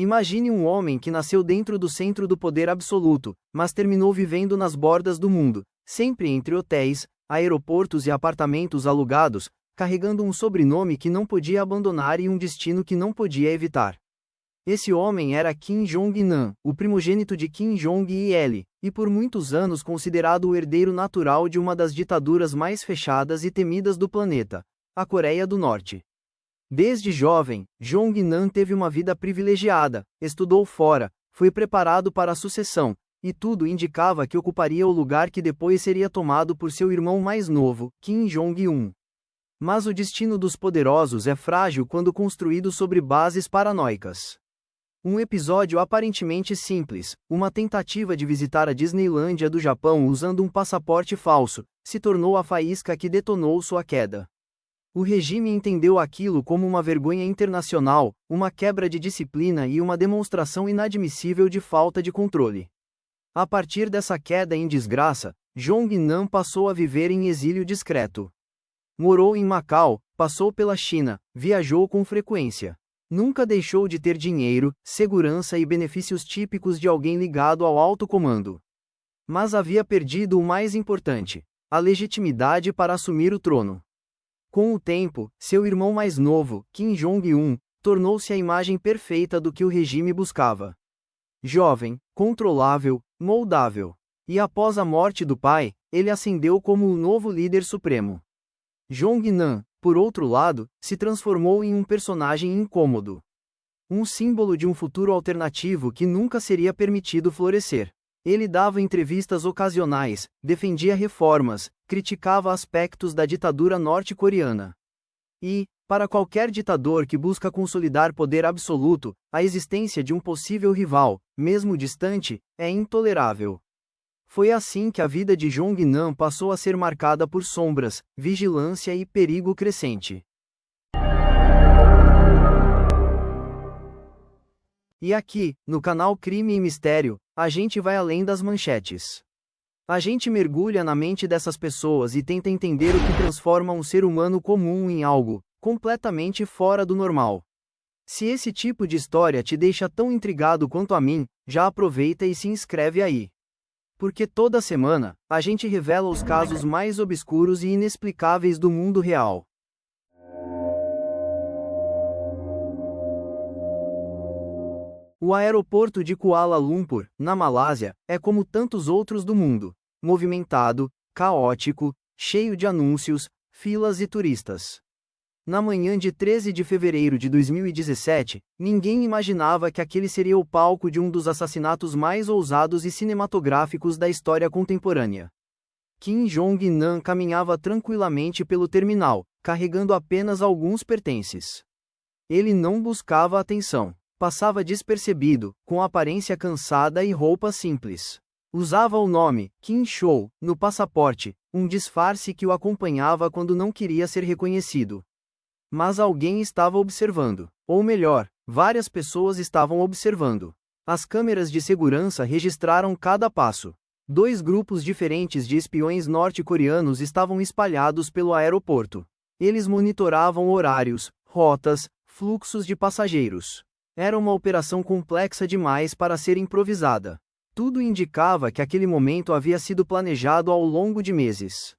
Imagine um homem que nasceu dentro do centro do poder absoluto, mas terminou vivendo nas bordas do mundo, sempre entre hotéis, aeroportos e apartamentos alugados, carregando um sobrenome que não podia abandonar e um destino que não podia evitar. Esse homem era Kim Jong-nam, o primogênito de Kim Jong-il, e por muitos anos considerado o herdeiro natural de uma das ditaduras mais fechadas e temidas do planeta, a Coreia do Norte. Desde jovem, Jong-nam teve uma vida privilegiada, estudou fora, foi preparado para a sucessão, e tudo indicava que ocuparia o lugar que depois seria tomado por seu irmão mais novo, Kim Jong-un. Mas o destino dos poderosos é frágil quando construído sobre bases paranoicas. Um episódio aparentemente simples, uma tentativa de visitar a Disneylândia do Japão usando um passaporte falso, se tornou a faísca que detonou sua queda. O regime entendeu aquilo como uma vergonha internacional, uma quebra de disciplina e uma demonstração inadmissível de falta de controle. A partir dessa queda em desgraça, Jong-nam passou a viver em exílio discreto. Morou em Macau, passou pela China, viajou com frequência. Nunca deixou de ter dinheiro, segurança e benefícios típicos de alguém ligado ao alto comando. Mas havia perdido o mais importante: a legitimidade para assumir o trono. Com o tempo, seu irmão mais novo, Kim Jong-un, tornou-se a imagem perfeita do que o regime buscava. Jovem, controlável, moldável. E após a morte do pai, ele ascendeu como o novo líder supremo. Jong-nam, por outro lado, se transformou em um personagem incômodo. Um símbolo de um futuro alternativo que nunca seria permitido florescer. Ele dava entrevistas ocasionais, defendia reformas, criticava aspectos da ditadura norte-coreana. E, para qualquer ditador que busca consolidar poder absoluto, a existência de um possível rival, mesmo distante, é intolerável. Foi assim que a vida de Jong-nam passou a ser marcada por sombras, vigilância e perigo crescente. E aqui, no canal Crime e Mistério, a gente vai além das manchetes. A gente mergulha na mente dessas pessoas e tenta entender o que transforma um ser humano comum em algo completamente fora do normal. Se esse tipo de história te deixa tão intrigado quanto a mim, já aproveita e se inscreve aí. Porque toda semana, a gente revela os casos mais obscuros e inexplicáveis do mundo real. O aeroporto de Kuala Lumpur, na Malásia, é como tantos outros do mundo. Movimentado, caótico, cheio de anúncios, filas e turistas. Na manhã de 13 de fevereiro de 2017, ninguém imaginava que aquele seria o palco de um dos assassinatos mais ousados e cinematográficos da história contemporânea. Kim Jong-nam caminhava tranquilamente pelo terminal, carregando apenas alguns pertences. Ele não buscava atenção. Passava despercebido, com aparência cansada e roupa simples. Usava o nome, Kim Chol, no passaporte, um disfarce que o acompanhava quando não queria ser reconhecido. Mas alguém estava observando. Ou melhor, várias pessoas estavam observando. As câmeras de segurança registraram cada passo. 2 grupos diferentes de espiões norte-coreanos estavam espalhados pelo aeroporto. Eles monitoravam horários, rotas, fluxos de passageiros. Era uma operação complexa demais para ser improvisada. Tudo indicava que aquele momento havia sido planejado ao longo de meses.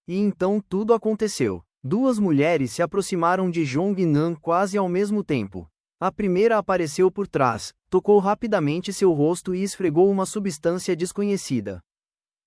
E então tudo aconteceu. 2 mulheres se aproximaram de Jong-nam quase ao mesmo tempo. A primeira apareceu por trás, tocou rapidamente seu rosto e esfregou uma substância desconhecida.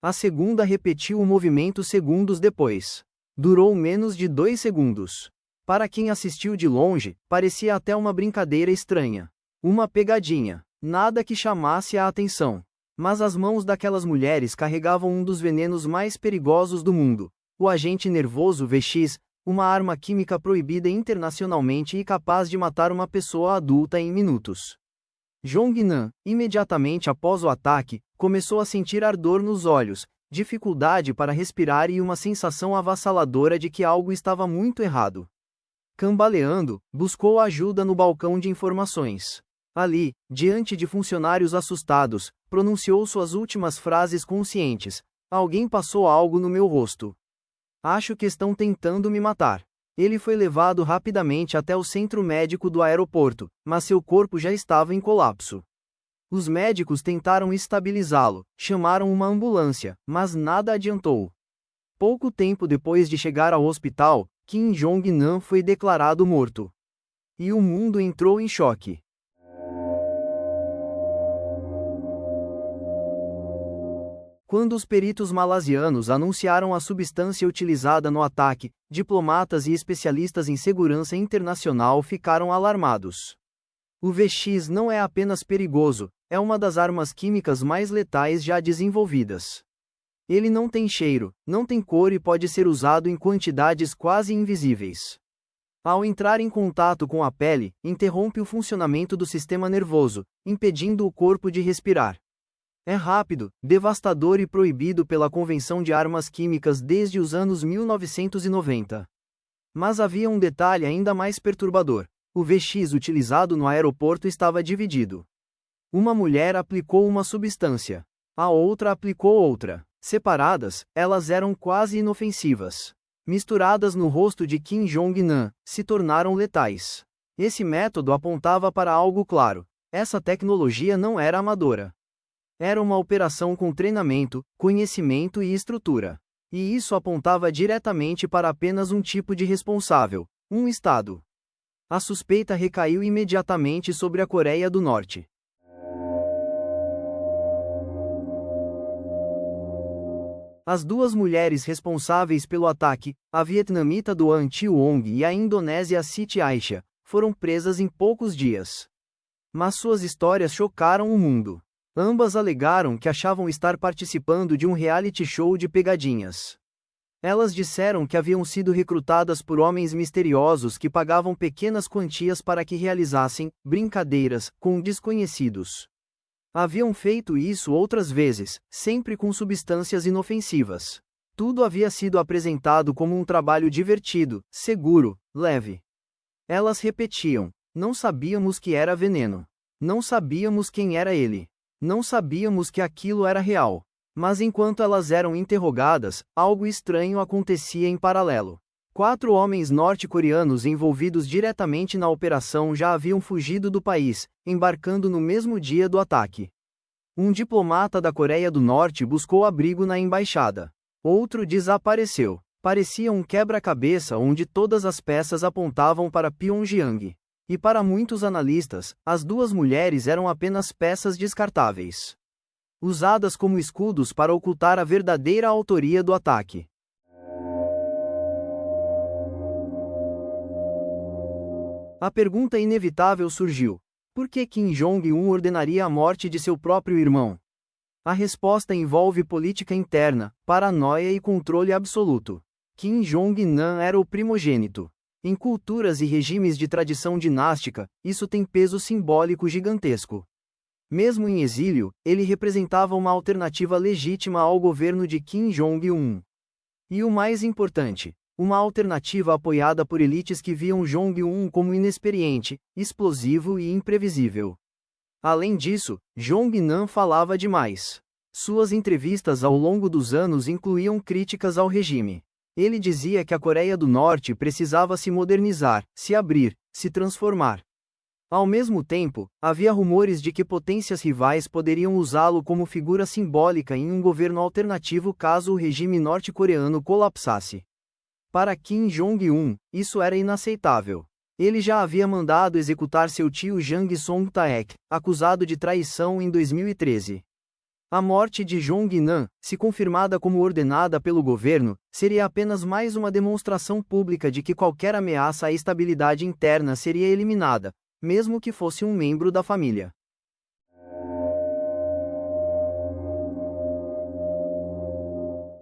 A segunda repetiu o movimento segundos depois. Durou menos de 2 segundos. Para quem assistiu de longe, parecia até uma brincadeira estranha. Uma pegadinha. Nada que chamasse a atenção. Mas as mãos daquelas mulheres carregavam um dos venenos mais perigosos do mundo. O agente nervoso VX, uma arma química proibida internacionalmente e capaz de matar uma pessoa adulta em minutos. Jong-nam, imediatamente após o ataque, começou a sentir ardor nos olhos, dificuldade para respirar e uma sensação avassaladora de que algo estava muito errado. Cambaleando, buscou ajuda no balcão de informações. Ali, diante de funcionários assustados, pronunciou suas últimas frases conscientes: "Alguém passou algo no meu rosto. Acho que estão tentando me matar." Ele foi levado rapidamente até o centro médico do aeroporto, mas seu corpo já estava em colapso. Os médicos tentaram estabilizá-lo, chamaram uma ambulância, mas nada adiantou. Pouco tempo depois de chegar ao hospital, Kim Jong-nam foi declarado morto. E o mundo entrou em choque. Quando os peritos malasianos anunciaram a substância utilizada no ataque, diplomatas e especialistas em segurança internacional ficaram alarmados. O VX não é apenas perigoso, é uma das armas químicas mais letais já desenvolvidas. Ele não tem cheiro, não tem cor e pode ser usado em quantidades quase invisíveis. Ao entrar em contato com a pele, interrompe o funcionamento do sistema nervoso, impedindo o corpo de respirar. É rápido, devastador e proibido pela Convenção de Armas Químicas desde os anos 1990. Mas havia um detalhe ainda mais perturbador. O VX utilizado no aeroporto estava dividido. Uma mulher aplicou uma substância. A outra aplicou outra. Separadas, elas eram quase inofensivas. Misturadas no rosto de Kim Jong-nam, se tornaram letais. Esse método apontava para algo claro. Essa tecnologia não era amadora. Era uma operação com treinamento, conhecimento e estrutura. E isso apontava diretamente para apenas um tipo de responsável, um Estado. A suspeita recaiu imediatamente sobre a Coreia do Norte. As duas mulheres responsáveis pelo ataque, a vietnamita Doan Thi Oanh e a indonésia Siti Aisyah, foram presas em poucos dias. Mas suas histórias chocaram o mundo. Ambas alegaram que achavam estar participando de um reality show de pegadinhas. Elas disseram que haviam sido recrutadas por homens misteriosos que pagavam pequenas quantias para que realizassem brincadeiras com desconhecidos. Haviam feito isso outras vezes, sempre com substâncias inofensivas. Tudo havia sido apresentado como um trabalho divertido, seguro, leve. Elas repetiam: não sabíamos que era veneno. Não sabíamos quem era ele. Não sabíamos que aquilo era real. Mas enquanto elas eram interrogadas, algo estranho acontecia em paralelo. 4 homens norte-coreanos envolvidos diretamente na operação já haviam fugido do país, embarcando no mesmo dia do ataque. Um diplomata da Coreia do Norte buscou abrigo na embaixada. Outro desapareceu. Parecia um quebra-cabeça onde todas as peças apontavam para Pyongyang. E para muitos analistas, as duas mulheres eram apenas peças descartáveis, usadas como escudos para ocultar a verdadeira autoria do ataque. A pergunta inevitável surgiu: por que Kim Jong-un ordenaria a morte de seu próprio irmão? A resposta envolve política interna, paranoia e controle absoluto. Kim Jong-nam era o primogênito. Em culturas e regimes de tradição dinástica, isso tem peso simbólico gigantesco. Mesmo em exílio, ele representava uma alternativa legítima ao governo de Kim Jong-un. E o mais importante, uma alternativa apoiada por elites que viam Jong-un como inexperiente, explosivo e imprevisível. Além disso, Jong-nam falava demais. Suas entrevistas ao longo dos anos incluíam críticas ao regime. Ele dizia que a Coreia do Norte precisava se modernizar, se abrir, se transformar. Ao mesmo tempo, havia rumores de que potências rivais poderiam usá-lo como figura simbólica em um governo alternativo caso o regime norte-coreano colapsasse. Para Kim Jong-un, isso era inaceitável. Ele já havia mandado executar seu tio Jang Song-taek, acusado de traição em 2013. A morte de Jong-nam, se confirmada como ordenada pelo governo, seria apenas mais uma demonstração pública de que qualquer ameaça à estabilidade interna seria eliminada, mesmo que fosse um membro da família.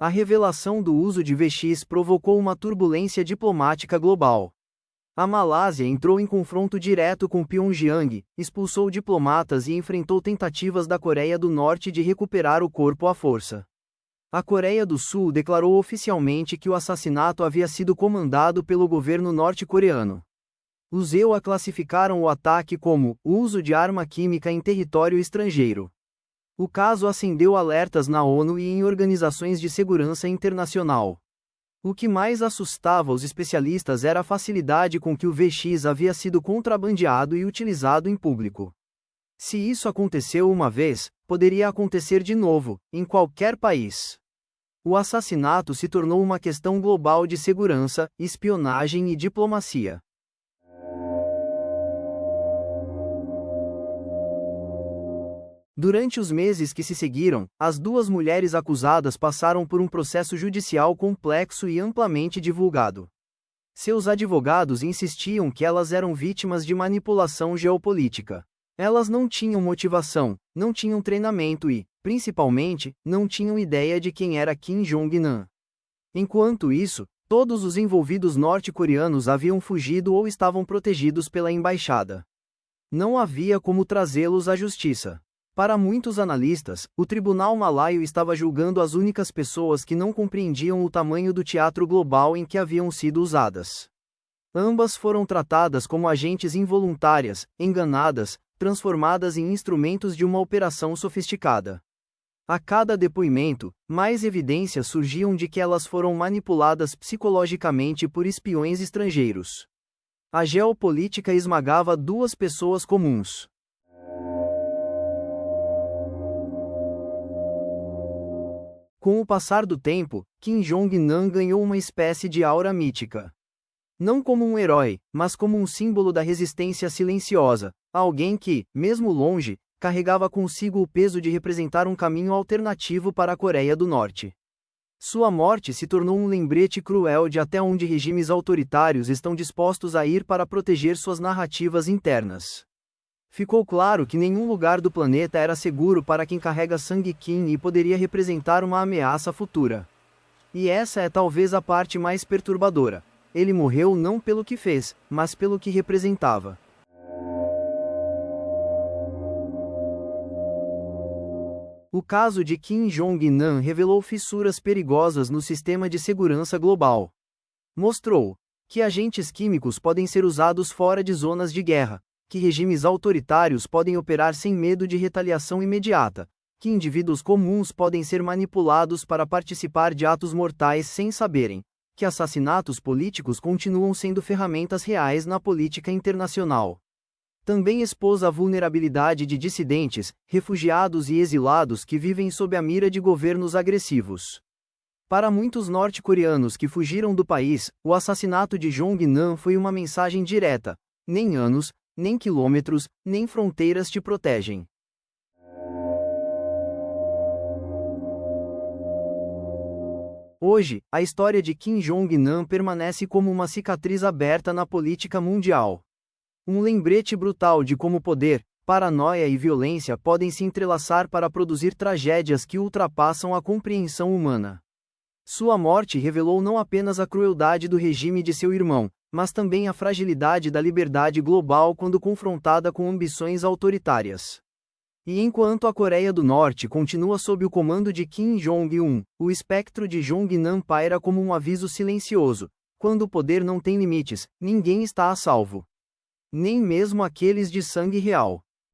A revelação do uso de VX provocou uma turbulência diplomática global. A Malásia entrou em confronto direto com Pyongyang, expulsou diplomatas e enfrentou tentativas da Coreia do Norte de recuperar o corpo à força. A Coreia do Sul declarou oficialmente que o assassinato havia sido comandado pelo governo norte-coreano. Os EUA classificaram o ataque como uso de arma química em território estrangeiro. O caso acendeu alertas na ONU e em organizações de segurança internacional. O que mais assustava os especialistas era a facilidade com que o VX havia sido contrabandeado e utilizado em público. Se isso aconteceu uma vez, poderia acontecer de novo, em qualquer país. O assassinato se tornou uma questão global de segurança, espionagem e diplomacia. Durante os meses que se seguiram, as duas mulheres acusadas passaram por um processo judicial complexo e amplamente divulgado. Seus advogados insistiam que elas eram vítimas de manipulação geopolítica. Elas não tinham motivação, não tinham treinamento e, principalmente, não tinham ideia de quem era Kim Jong-nam. Enquanto isso, todos os envolvidos norte-coreanos haviam fugido ou estavam protegidos pela embaixada. Não havia como trazê-los à justiça. Para muitos analistas, o tribunal malaio estava julgando as únicas pessoas que não compreendiam o tamanho do teatro global em que haviam sido usadas. Ambas foram tratadas como agentes involuntárias, enganadas, transformadas em instrumentos de uma operação sofisticada. A cada depoimento, mais evidências surgiam de que elas foram manipuladas psicologicamente por espiões estrangeiros. A geopolítica esmagava duas pessoas comuns. Com o passar do tempo, Kim Jong-nam ganhou uma espécie de aura mítica. Não como um herói, mas como um símbolo da resistência silenciosa, alguém que, mesmo longe, carregava consigo o peso de representar um caminho alternativo para a Coreia do Norte. Sua morte se tornou um lembrete cruel de até onde regimes autoritários estão dispostos a ir para proteger suas narrativas internas. Ficou claro que nenhum lugar do planeta era seguro para quem carrega sangue Kim e poderia representar uma ameaça futura. E essa é talvez a parte mais perturbadora. Ele morreu não pelo que fez, mas pelo que representava. O caso de Kim Jong-nam revelou fissuras perigosas no sistema de segurança global. Mostrou que agentes químicos podem ser usados fora de zonas de guerra, que regimes autoritários podem operar sem medo de retaliação imediata, que indivíduos comuns podem ser manipulados para participar de atos mortais sem saberem, que assassinatos políticos continuam sendo ferramentas reais na política internacional. Também expôs a vulnerabilidade de dissidentes, refugiados e exilados que vivem sob a mira de governos agressivos. Para muitos norte-coreanos que fugiram do país, o assassinato de Jong-nam foi uma mensagem direta: nem anos, nem quilômetros, nem fronteiras te protegem. Hoje, a história de Kim Jong-nam permanece como uma cicatriz aberta na política mundial. Um lembrete brutal de como poder, paranoia e violência podem se entrelaçar para produzir tragédias que ultrapassam a compreensão humana. Sua morte revelou não apenas a crueldade do regime de seu irmão, mas também a fragilidade da liberdade global quando confrontada com ambições autoritárias. E enquanto a Coreia do Norte continua sob o comando de Kim Jong-un, o espectro de Jong-nam paira como um aviso silencioso: quando o poder não tem limites, ninguém está a salvo. Nem mesmo aqueles de sangue real.